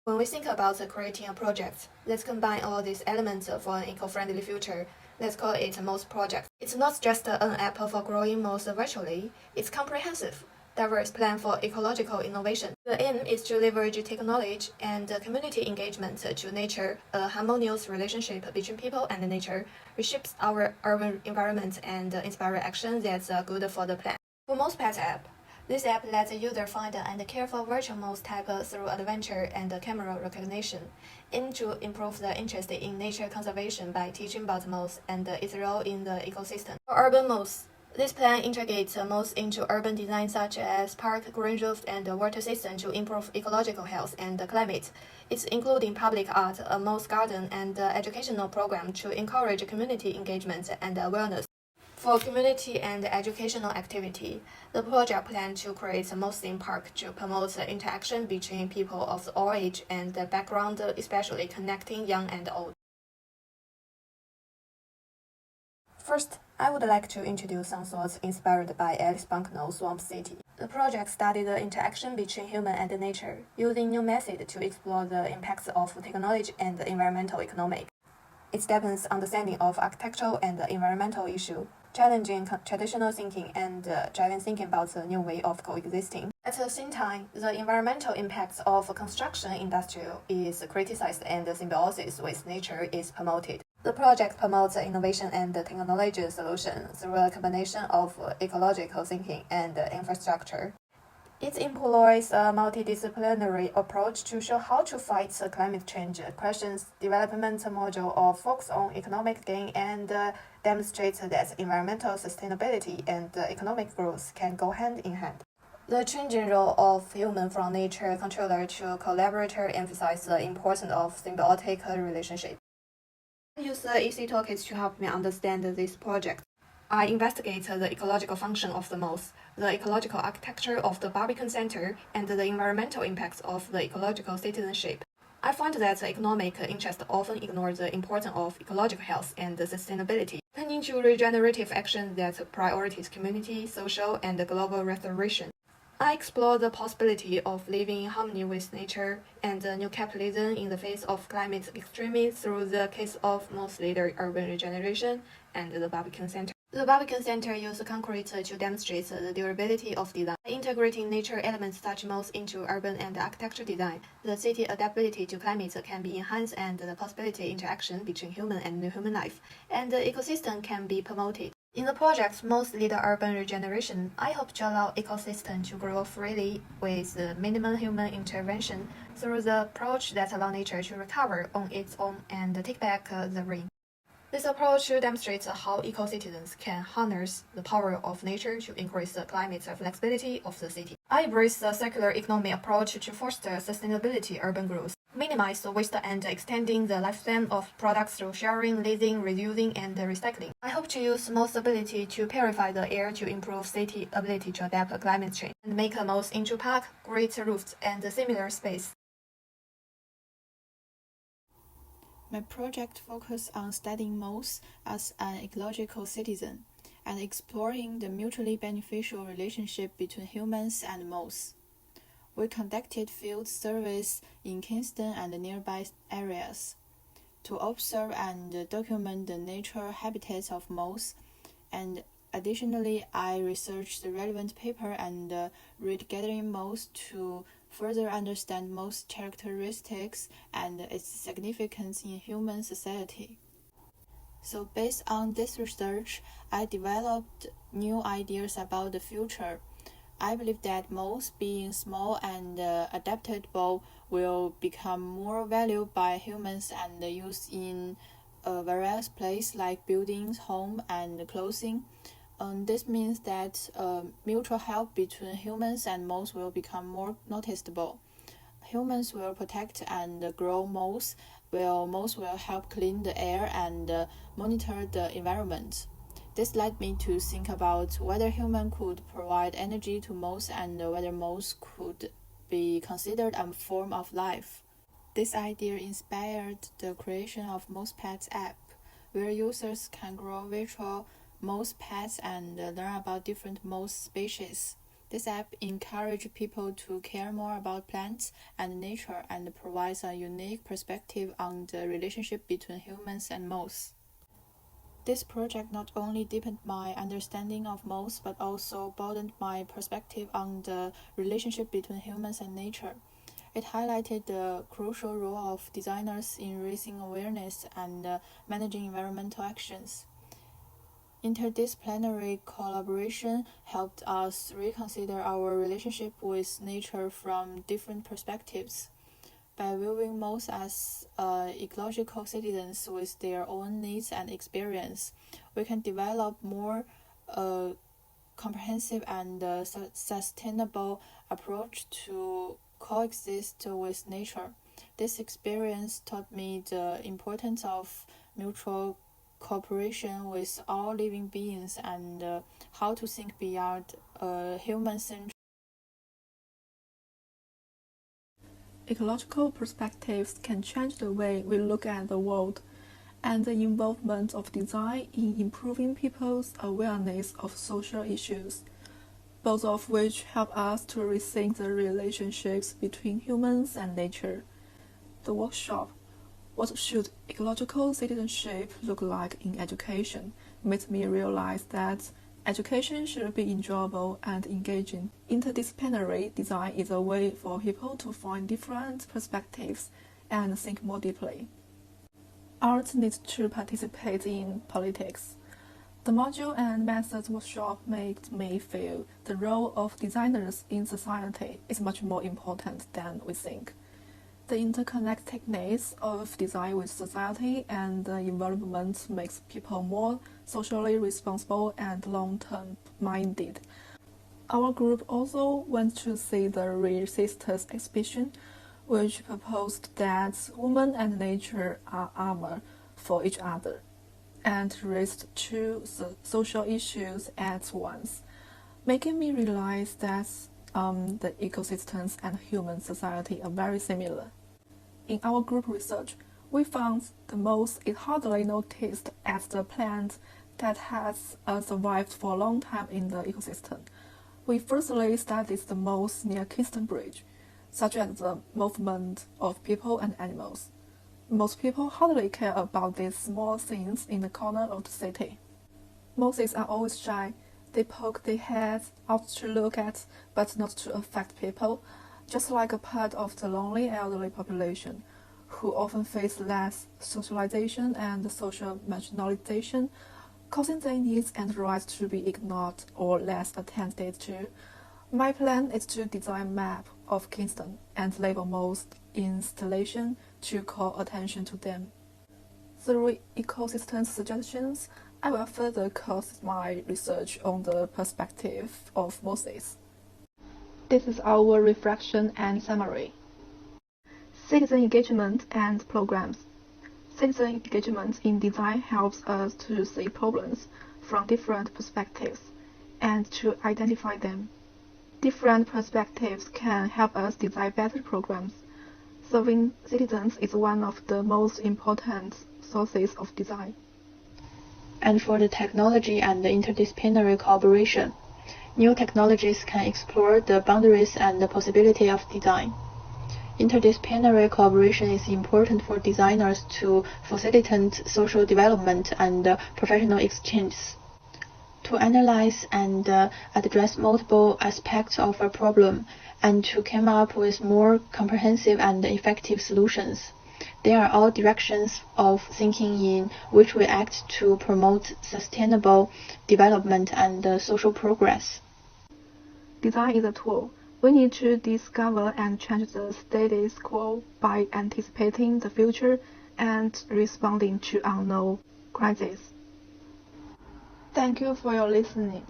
When we think about creating a project, let's combine all these elements for an eco-friendly future. Let's call it MOS project. It's not just an app for growing moss virtually, it's comprehensive, diverse plan for ecological innovation. The aim is to leverage technology and community engagement to nature a harmonious relationship between people and nature, reshapes our urban environment and inspire action that's good for the planet. For MOS Pet app, this app lets the user find and care for virtual mouse type through adventure and camera recognition, aim to improve the interest in nature conservation by teaching about mouse and its role in the ecosystem. For urban mouse, this plan integrates mouse into urban design such as park, green roof, and water system to improve ecological health and climate. It's including public art, a mouse garden, and educational program to encourage community engagement and awareness. For community and educational activity, the project plans to create a mouse theme park to promote the interaction between people of all age and background, especially connecting young and old. First, I would like to introduce some thoughts inspired by Alice Bucknell's Swamp City. The project studied the interaction between human and nature, using new methods to explore the impacts of technology and environmental economics. It deepens understanding of architectural and environmental issues, challenging traditional thinking and driving thinking about the new way of coexisting. At the same time, the environmental impacts of construction industry is criticized and symbiosis with nature is promoted. The project promotes innovation and technology solutions through a combination of ecological thinking and infrastructure. It employs a multidisciplinary approach to show how to fight climate change questions, development module of focus on economic gain, and demonstrates that environmental sustainability and economic growth can go hand in hand. The changing role of human from nature controller to collaborator emphasizes the importance of symbiotic relationship. I use the EC toolkits to help me understand this project. I investigate the ecological function of the mouse, the ecological architecture of the Barbican Center, and the environmental impacts of the ecological citizenship. I find that the economic interest often ignores the importance of ecological health and sustainability, turning to regenerative action that prioritizes community, social, and global restoration. I explore the possibility of living in harmony with nature and new capitalism in the face of climate extremism through the case of mouse leader urban regeneration and the Barbican Center. The Barbican Center uses concrete to demonstrate the durability of design. By integrating nature elements such mouse into urban and architecture design, the city adaptability to climate can be enhanced and the possibility interaction between human and human life and the ecosystem can be promoted. In the project's most leader urban regeneration, I hope to allow ecosystem to grow freely with minimum human intervention through the approach that allows nature to recover on its own and take back the reign. This approach demonstrates how eco-citizens can harness the power of nature to increase the climate flexibility of the city. I embrace the circular economy approach to foster sustainability urban growth, minimize the waste and extending the lifespan of products through sharing, leasing, reusing, and recycling. I hope to use mouse ability to purify the air to improve city ability to adapt to climate change and make a mouse into park, great roofs, and similar space. My project focuses on studying mouse as an ecological citizen and exploring the mutually beneficial relationship between humans and mouse. We conducted field surveys in Kingston and nearby areas to observe and document the natural habitats of mouse, and additionally, I researched the relevant paper and read gathering mouse to further understand mouse characteristics and its significance in human society. So based on this research, I developed new ideas about the future. I believe that mouse, being small and adaptable, will become more valued by humans and used in various places like buildings, home, and clothing. This means that mutual help between humans and mouse will become more noticeable. Humans will protect and grow mouse, while mouse will help clean the air and monitor the environment. This led me to think about whether humans could provide energy to mouse and whether mouse could be considered a form of life. This idea inspired the creation of Mouse Pets app, where users can grow virtual mouse pets and learn about different mouse species. This app encourages people to care more about plants and nature and provides a unique perspective on the relationship between humans and moths. This project not only deepened my understanding of moths but also broadened my perspective on the relationship between humans and nature. It highlighted the crucial role of designers in raising awareness and managing environmental actions. Interdisciplinary collaboration helped us reconsider our relationship with nature from different perspectives. By viewing moths as ecological citizens with their own needs and experience, we can develop more comprehensive and sustainable approach to coexist with nature. This experience taught me the importance of mutual cooperation with all living beings and how to think beyond human-centered. Ecological perspectives can change the way we look at the world, and the involvement of design in improving people's awareness of social issues, both of which help us to rethink the relationships between humans and nature. The workshop, "What should ecological citizenship look like in education?" made me realize that education should be enjoyable and engaging. Interdisciplinary design is a way for people to find different perspectives and think more deeply. Art needs to participate in politics. The module and methods workshop made me feel the role of designers in society is much more important than we think. The interconnectedness of design with society and the environment makes people more socially responsible and long-term minded. Our group also went to see the Resistance exhibition, which proposed that women and nature are armor for each other, and raised two social issues at once, making me realize that the ecosystems and human society are very similar. In our group research, we found the moth is hardly noticed as the plant that has survived for a long time in the ecosystem. We firstly studied the moths near Kingston Bridge, such as the movement of people and animals. Most people hardly care about these small things in the corner of the city. Moths are always shy. They poke their heads out to look at, but not to affect people, just like a part of the lonely elderly population, who often face less socialization and social marginalization, causing their needs and rights to be ignored or less attended to. My plan is to design a map of Kingston and label most installations to call attention to them. Through ecosystem suggestions, I will further cast my research on the perspective of moths. This is our reflection and summary. Citizen engagement and programs. Citizen engagement in design helps us to see problems from different perspectives and to identify them. Different perspectives can help us design better programs. Serving citizens is one of the most important sources of design. And for the technology and the interdisciplinary collaboration, new technologies can explore the boundaries and the possibility of design. Interdisciplinary collaboration is important for designers to facilitate social development and professional exchanges. To analyze and address multiple aspects of a problem and to come up with more comprehensive and effective solutions. They are all directions of thinking in which we act to promote sustainable development and social progress. Design is a tool. We need to discover and change the status quo by anticipating the future and responding to unknown crises. Thank you for your listening.